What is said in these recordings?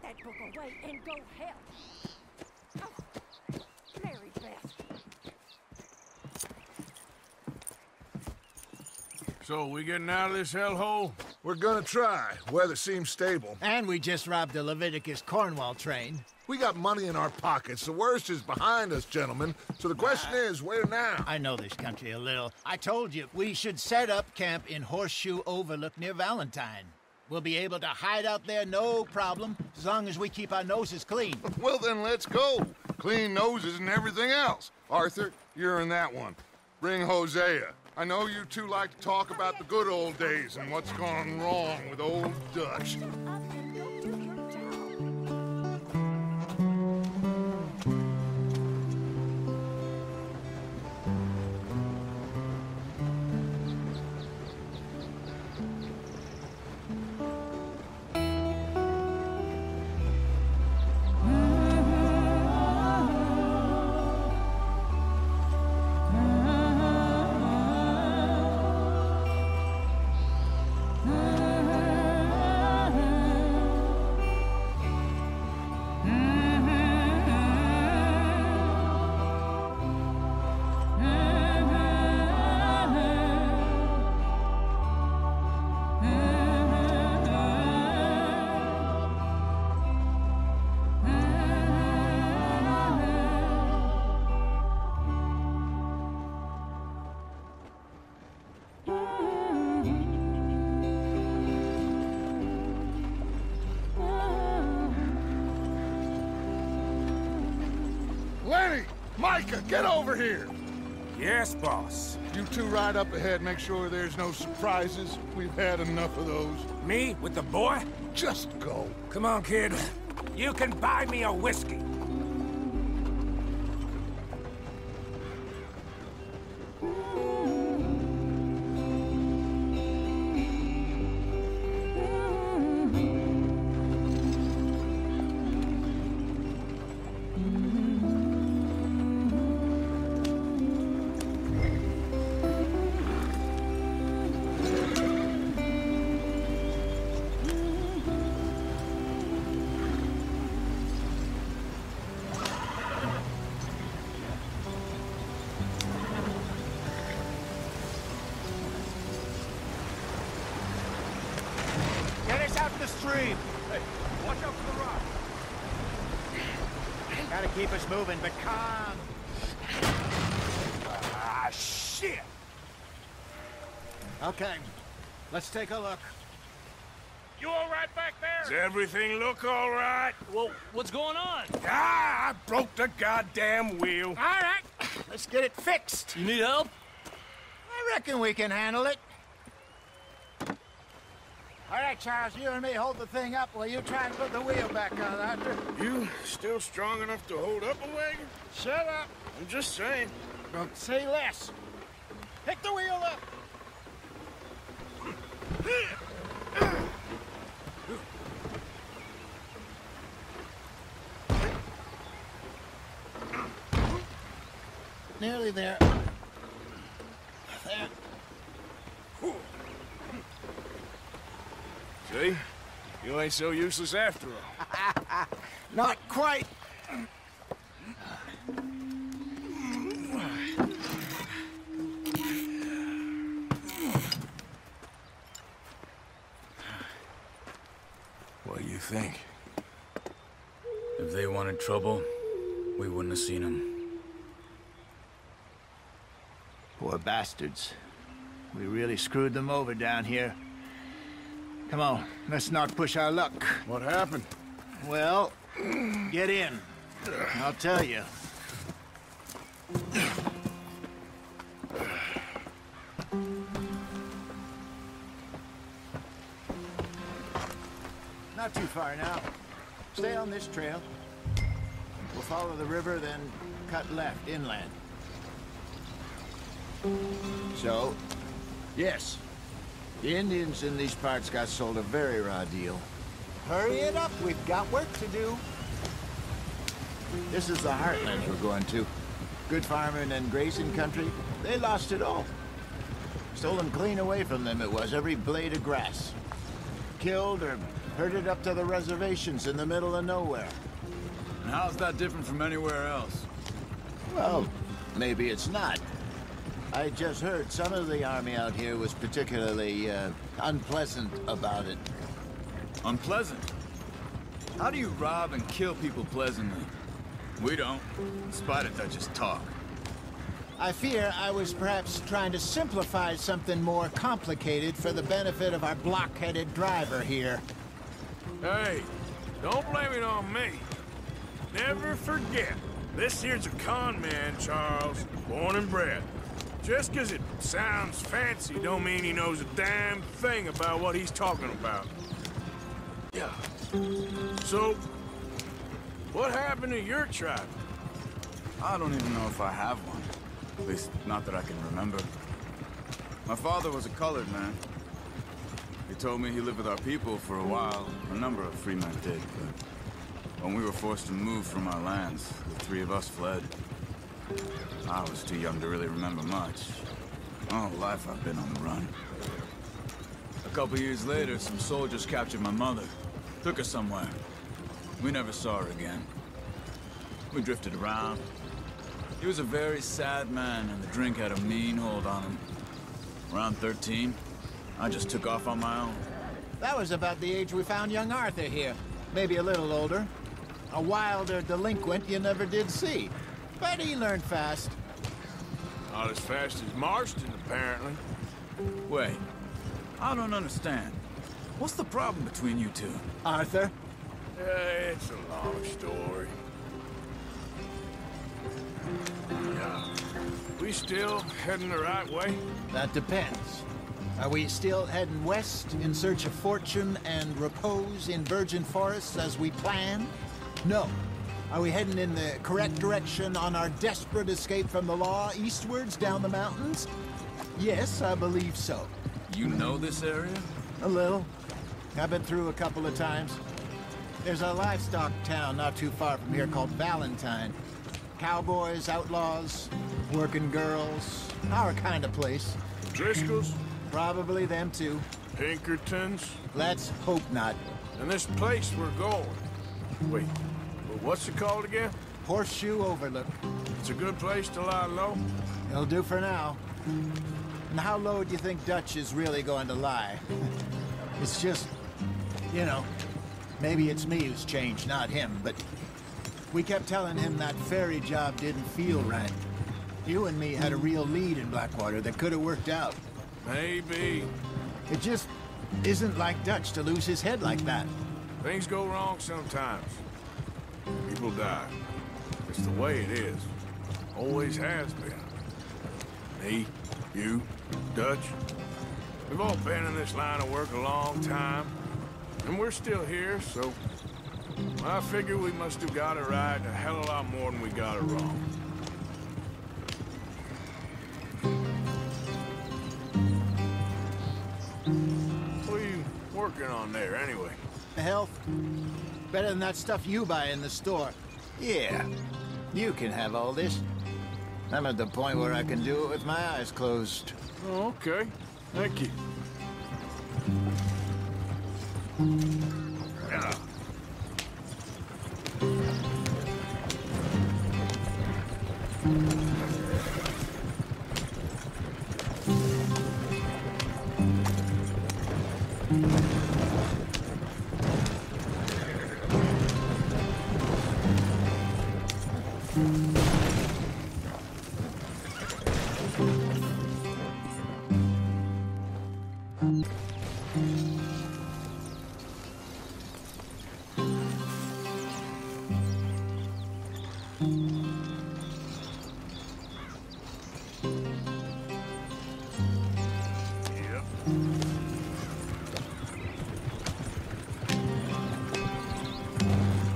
that book away and go help. Oh, Mary Beth. So, we getting out of this hellhole? We're gonna try. Weather seems stable. And we just robbed the Leviticus Cornwall train. We got money in our pockets. The worst is behind us, gentlemen. So the question is, where now? I know this country a little. I told you, we should set up camp in Horseshoe Overlook near Valentine. We'll be able to hide out there, no problem, as long as we keep our noses clean. Well, then let's go. Clean noses and everything else. Arthur, you're in that one. Bring Hosea. I know you two like to talk about the good old days and what's gone wrong with old Dutch. Micah, get over here! Yes, boss. You two ride up ahead, make sure there's no surprises. We've had enough of those. Me with the boy? Just go. Come on, kid. You can buy me a whiskey. The stream. Hey, watch out for the rock. Gotta keep us moving, but calm. Ah, shit! Okay, let's take a look. You all right back there? Does everything look all right? Well, what's going on? Ah, I broke the goddamn wheel. All right, let's get it fixed. You need help? I reckon we can handle it. All right, Charles, you and me hold the thing up while you try and put the wheel back on, Arthur. You still strong enough to hold up a wagon? Shut up. I'm just saying. Don't say less. Pick the wheel up. Nearly there. There. See? You ain't so useless after all. Not quite. What do you think? If they wanted trouble, we wouldn't have seen them. Poor bastards. We really screwed them over down here. Come on, let's not push our luck. What happened? Well, get in. I'll tell you. Not too far now. Stay on this trail. We'll follow the river, then cut left inland. So, yes. The Indians in these parts got sold a very raw deal. Hurry it up, we've got work to do. This is the heartlands we're going to. Good farming and grazing country, they lost it all. Stolen clean away from them it was, every blade of grass. Killed or Herded up to the reservations in the middle of nowhere. And how's that different from anywhere else? Well, maybe it's not. I just heard some of the army out here was particularly, unpleasant about it. Unpleasant? How do you rob and kill people pleasantly? We don't, in spite of Dutch's talk. I fear I was perhaps trying to simplify something more complicated for the benefit of our block-headed driver here. Hey, don't blame it on me. Never forget, this here's a con man, Charles, born and bred. Just 'cause it sounds fancy don't mean he knows a damn thing about what he's talking about. Yeah. So, what happened to your tribe? I don't even know if I have one. At least, not that I can remember. My father was a colored man. He told me he lived with our people for a while. A number of free men did, but when we were forced to move from our lands, the three of us fled. I was too young to really remember much. All life I've been on the run. A couple years later, some soldiers captured my mother. Took her somewhere. We never saw her again. We drifted around. He was a very sad man, and the drink had a mean hold on him. Around 13, I just took off on my own. That was about the age we found young Arthur here. Maybe a little older. A wilder delinquent you never did see. But he learned fast. Not as fast as Marston, apparently. Wait, I don't understand. What's the problem between you two? Arthur? It's a long story. Yeah. We still heading the right way? That depends. Are we still heading west in search of fortune and repose in virgin forests as we planned? No. Are we heading in the correct direction on our desperate escape from the law eastwards down the mountains? Yes, I believe so. You know this area? A little. I've been through a couple of times. There's a livestock town not too far from here called Valentine. Cowboys, outlaws, working girls, our kind of place. Driscoll's? Probably them too. Pinkertons? Let's hope not. And this place we're going. Wait, what's it called again? Horseshoe Overlook. It's a good place to lie low? It'll do for now. And how low do you think Dutch is really going to lie? It's just, you know, maybe it's me who's changed, not him, but we kept telling him that ferry job didn't feel right. You and me had a real lead in Blackwater that could have worked out. Maybe. It just isn't like Dutch to lose his head like that. Things go wrong sometimes. People die. It's the way it is. Always has been. Me, you, Dutch. We've all been in this line of work a long time. And we're still here, so I figure we must have got it right a hell of a lot more than we got it wrong. What are you working on there, anyway? Health? Better than that stuff you buy in the store. Yeah, you can have all this. I'm at the point where I can do it with my eyes closed. Oh, okay. Thank you. Yeah.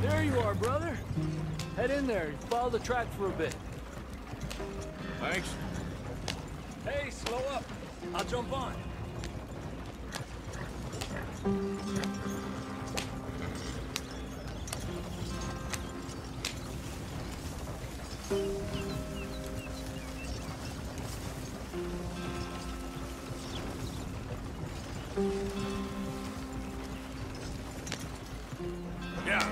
There you are, brother. Head in there and follow the track for a bit. Thanks. Hey, slow up. I'll jump on. Yeah.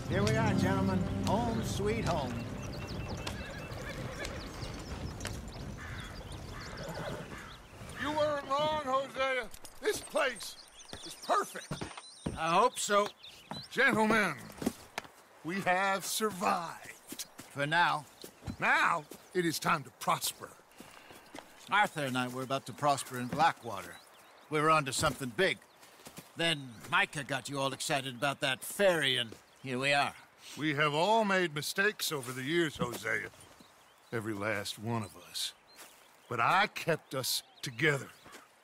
Here we are, gentlemen. Home sweet home. You weren't wrong, Hosea. This place is perfect. I hope so. Gentlemen, we have survived. For now. Now, it is time to prosper. Arthur and I were about to prosper in Blackwater. We were onto something big. Then Micah got you all excited about that ferry, and here we are. We have all made mistakes over the years, Hosea. Every last one of us. But I kept us together.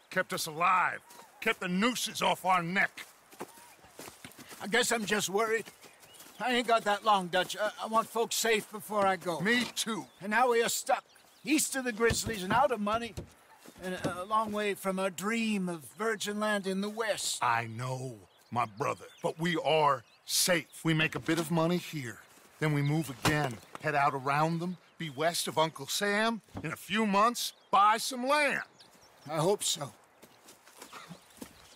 Kept us alive. Kept the nooses off our neck. I guess I'm just worried. I ain't got that long, Dutch. I want folks safe before I go. Me too. And now we are stuck, east of the Grizzlies and out of money, and a long way from our dream of virgin land in the west. I know, my brother, but we are safe. We make a bit of money here, then we move again, head out around them, be west of Uncle Sam, in a few months, buy some land. I hope so.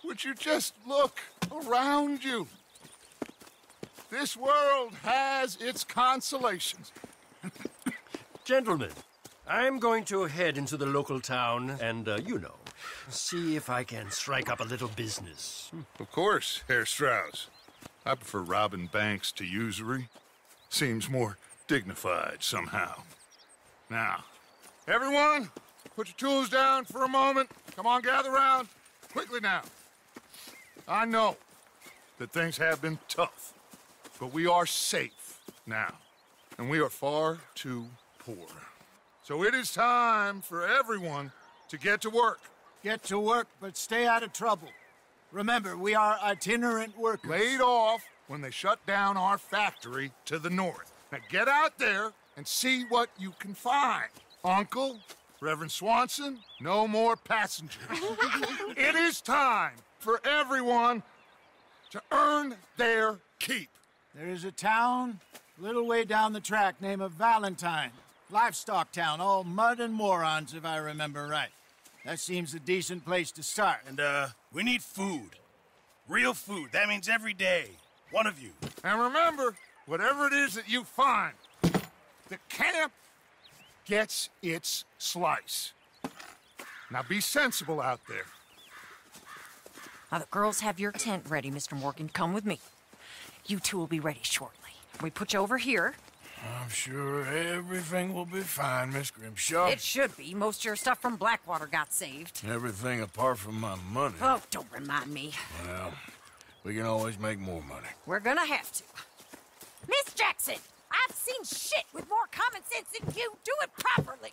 Would you just look around you? This world has its consolations. Gentlemen, I'm going to head into the local town and, you know, see if I can strike up a little business. Of course, Herr Strauss. I prefer robbing banks to usury. Seems more dignified somehow. Now, everyone, put your tools down for a moment. Come on, gather round. Quickly now. I know that things have been tough, but we are safe now, and we are far too poor. So it is time for everyone to get to work. Get to work, but stay out of trouble. Remember, we are itinerant workers. Laid off when they shut down our factory to the north. Now get out there and see what you can find. Uncle, Reverend Swanson, no more passengers. It is time for everyone to earn their keep. There is a town a little way down the track named Valentine. Livestock town, all mud and morons, if I remember right. That seems a decent place to start. And, we need food. Real food. That means every day. One of you. And remember, whatever it is that you find, the camp gets its slice. Now be sensible out there. Now, the girls have your tent ready, Mr. Morgan. Come with me. You two will be ready shortly. We put you over here. I'm sure everything will be fine, Miss Grimshaw. It should be. Most of your stuff from Blackwater got saved. Everything apart from my money. Oh, don't remind me. Well, we can always make more money. We're gonna have to. Miss Jackson, I've seen shit with more common sense than you. Do it properly.